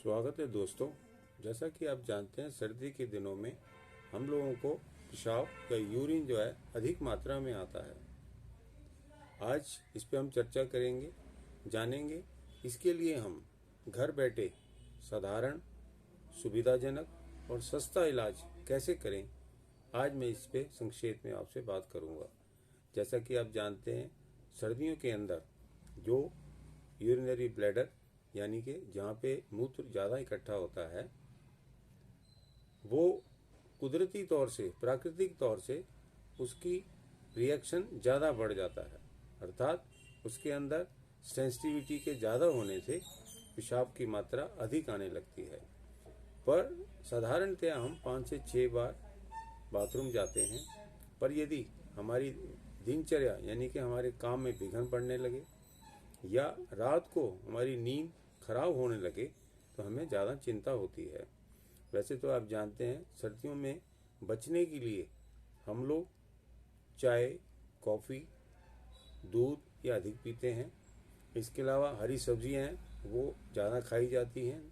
स्वागत है दोस्तों। जैसा कि आप जानते हैं, सर्दी के दिनों में हम लोगों को पेशाब या यूरिन जो है अधिक मात्रा में आता है। आज इस पे हम चर्चा करेंगे, जानेंगे इसके लिए हम घर बैठे साधारण, सुविधाजनक और सस्ता इलाज कैसे करें। आज मैं इस पे संक्षेप में आपसे बात करूंगा। जैसा कि आप जानते हैं, सर्दियों के अंदर जो यूरिनरी ब्लैडर यानी कि जहाँ पे मूत्र ज़्यादा इकट्ठा होता है, वो कुदरती तौर से, प्राकृतिक तौर से उसकी रिएक्शन ज़्यादा बढ़ जाता है। अर्थात उसके अंदर सेंसिटिविटी के ज़्यादा होने से पेशाब की मात्रा अधिक आने लगती है। पर साधारणतया हम 5 से 6 बार बाथरूम जाते हैं, पर यदि हमारी दिनचर्या यानी कि हमारे काम में विघ्न पड़ने लगे या रात को हमारी नींद खराब होने लगे तो हमें ज़्यादा चिंता होती है। वैसे तो आप जानते हैं, सर्दियों में बचने के लिए हम लोग चाय, कॉफ़ी, दूध या अधिक पीते हैं। इसके अलावा हरी सब्जियां हैं वो ज़्यादा खाई जाती हैं,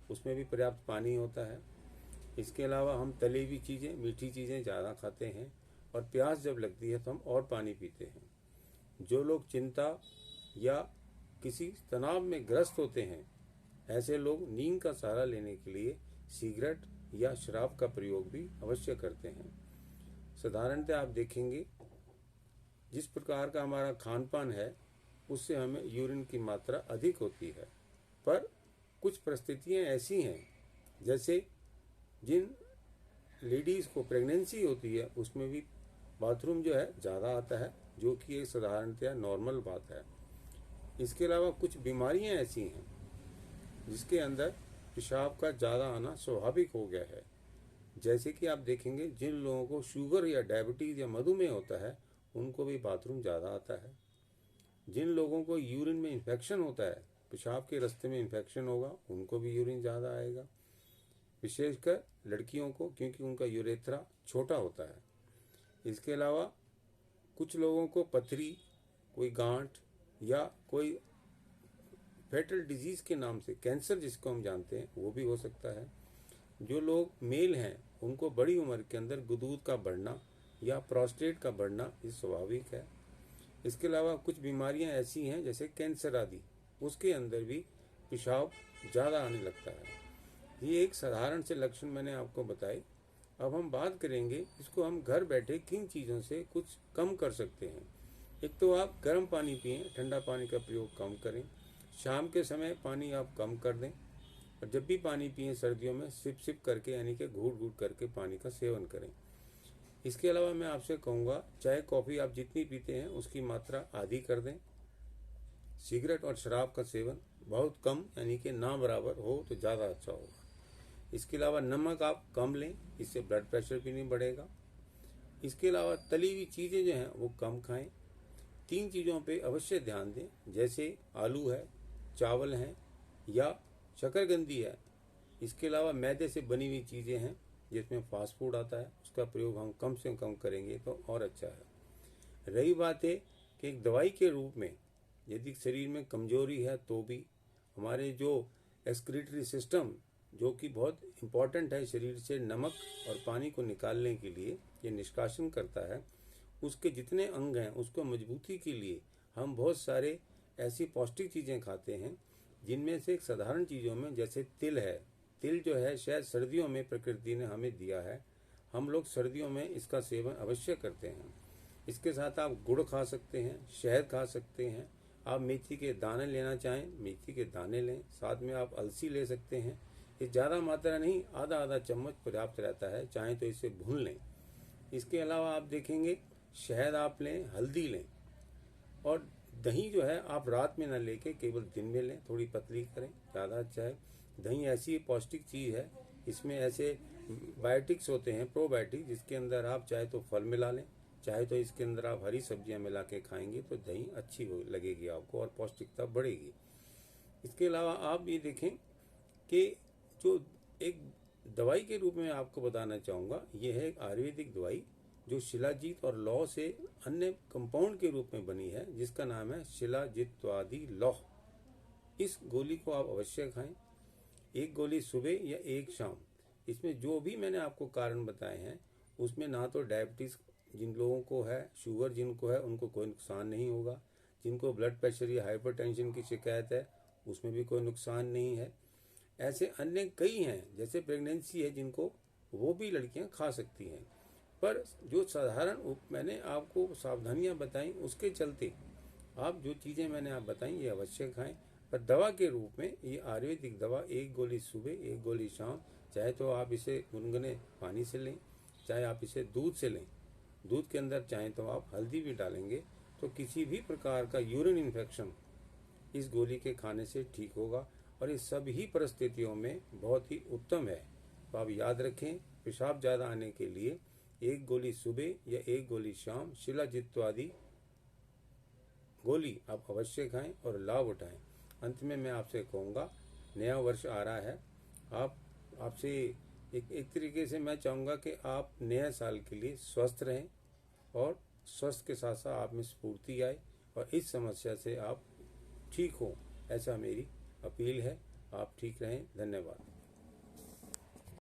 उसमें भी पर्याप्त पानी होता है। इसके अलावा हम तली हुई चीज़ें, मीठी चीज़ें ज़्यादा खाते हैं और प्यास जब लगती है तो हम और पानी पीते हैं। जो लोग चिंता या किसी तनाव में ग्रस्त होते हैं, ऐसे लोग नींद का सहारा लेने के लिए सिगरेट या शराब का प्रयोग भी अवश्य करते हैं। साधारणतः आप देखेंगे, जिस प्रकार का हमारा खान पान है उससे हमें यूरिन की मात्रा अधिक होती है। पर कुछ परिस्थितियां ऐसी हैं, जैसे जिन लेडीज़ को प्रेगनेंसी होती है उसमें भी बाथरूम जो है ज़्यादा आता है, जो कि एक साधारणतया नॉर्मल बात है। इसके अलावा कुछ बीमारियां ऐसी हैं जिसके अंदर पेशाब का ज़्यादा आना स्वाभाविक हो गया है। जैसे कि आप देखेंगे, जिन लोगों को शुगर या डायबिटीज़ या मधुमेह होता है उनको भी बाथरूम ज़्यादा आता है। जिन लोगों को यूरिन में इन्फेक्शन होता है, पेशाब के रास्ते में इन्फेक्शन होगा, उनको भी यूरिन ज़्यादा आएगा। विशेषकर लड़कियों को, क्योंकि उनका यूरेथ्रा छोटा होता है। इसके अलावा कुछ लोगों को पथरी, कोई गांठ या कोई फैटल डिजीज़ के नाम से कैंसर जिसको हम जानते हैं वो भी हो सकता है। जो लोग मेल हैं उनको बड़ी उम्र के अंदर गुदूद का बढ़ना या प्रोस्टेट का बढ़ना ये स्वाभाविक है। इसके अलावा कुछ बीमारियां ऐसी हैं जैसे कैंसर आदि, उसके अंदर भी पेशाब ज़्यादा आने लगता है। ये एक साधारण से लक्षण मैंने आपको बताए। अब हम बात करेंगे इसको हम घर बैठे किन चीज़ों से कुछ कम कर सकते हैं। एक तो आप गर्म पानी पिएं, ठंडा पानी का प्रयोग कम करें। शाम के समय पानी आप कम कर दें और जब भी पानी पिएं सर्दियों में सिप सिप करके यानी कि घूट घूट करके पानी का सेवन करें। इसके अलावा मैं आपसे कहूँगा, चाय कॉफ़ी आप जितनी पीते हैं उसकी मात्रा आधी कर दें। सिगरेट और शराब का सेवन बहुत कम यानी कि ना बराबर हो तो ज़्यादा अच्छा होगा। इसके अलावा नमक आप कम लें, इससे ब्लड प्रेशर भी नहीं बढ़ेगा। इसके अलावा तली हुई चीज़ें जो हैं वो कम खाएं। 3 चीज़ों पे अवश्य ध्यान दें, जैसे आलू है, चावल हैं या शकरकंदी है। इसके अलावा मैदे से बनी हुई चीज़ें हैं जिसमें फास्ट फूड आता है, उसका प्रयोग हम कम से कम करेंगे तो और अच्छा है। रही बात है कि एक दवाई के रूप में यदि शरीर में कमजोरी है तो भी हमारे जो एक्सक्रीटरी सिस्टम, जो कि बहुत इम्पॉर्टेंट है शरीर से नमक और पानी को निकालने के लिए, ये निष्कासन करता है, उसके जितने अंग हैं उसको मजबूती के लिए हम बहुत सारे ऐसी पौष्टिक चीज़ें खाते हैं, जिनमें से एक साधारण चीज़ों में जैसे तिल है। तिल जो है शायद सर्दियों में प्रकृति ने हमें दिया है, हम लोग सर्दियों में इसका सेवन अवश्य करते हैं। इसके साथ आप गुड़ खा सकते हैं, शहद खा सकते हैं। आप मेथी के दाने लेना चाहें, मेथी के दाने लें। साथ में आप अलसी ले सकते हैं। ये ज़्यादा मात्रा नहीं, आधा आधा चम्मच पर्याप्त रहता है, चाहें तो इसे भून लें। इसके अलावा आप देखेंगे, शहद आप लें, हल्दी लें और दही जो है आप रात में ना लेके केवल दिन में लें, थोड़ी पतली करें, ज़्यादा अच्छा है। दही ऐसी पौष्टिक चीज़ है, इसमें ऐसे बायोटिक्स होते हैं, प्रोबायोटिक, जिसके अंदर आप चाहे तो फल मिला लें, चाहे तो इसके अंदर आप हरी सब्जियां मिला के खाएंगे तो दही अच्छी लगेगी आपको और पौष्टिकता बढ़ेगी। इसके अलावा आप ये देखें कि जो एक दवाई के रूप में आपको बताना चाहूँगा, ये है एक आयुर्वेदिक दवाई जो शिलाजीत और लौह से अन्य कंपाउंड के रूप में बनी है, जिसका नाम है शिलाजित्वादि लौह। इस गोली को आप अवश्य खाएं। एक गोली सुबह या एक शाम। इसमें जो भी मैंने आपको कारण बताए हैं उसमें ना तो डायबिटीज़ जिन लोगों को है, शुगर जिनको है, उनको कोई नुकसान नहीं होगा। जिनको ब्लड प्रेशर या हाइपरटेंशन की शिकायत है उसमें भी कोई नुकसान नहीं है। ऐसे अन्य कई हैं, जैसे प्रेगनेंसी है जिनको, वो भी लड़कियां खा सकती हैं। पर जो साधारण मैंने आपको सावधानियां बताई उसके चलते आप जो चीज़ें मैंने आप बताई ये अवश्य खाएं। पर दवा के रूप में ये आयुर्वेदिक दवा एक गोली सुबह एक गोली शाम, चाहे तो आप इसे गुनगुने पानी से लें, चाहे आप इसे दूध से लें। दूध के अंदर चाहें तो आप हल्दी भी डालेंगे तो किसी भी प्रकार का यूरिन इन्फेक्शन इस गोली के खाने से ठीक होगा और ये सभी परिस्थितियों में बहुत ही उत्तम है। तो आप याद रखें, पेशाब ज़्यादा आने के लिए एक गोली सुबह या एक गोली शाम शिलाजित्वादि गोली आप अवश्य खाएं और लाभ उठाएं। अंत में मैं आपसे कहूँगा, नया वर्ष आ रहा है, आपसे एक तरीके से मैं चाहूँगा कि आप नए साल के लिए स्वस्थ रहें और स्वस्थ के साथ साथ आप में स्फूर्ति आए और इस समस्या से आप ठीक हो, ऐसा मेरी अपील है। आप ठीक रहें। धन्यवाद।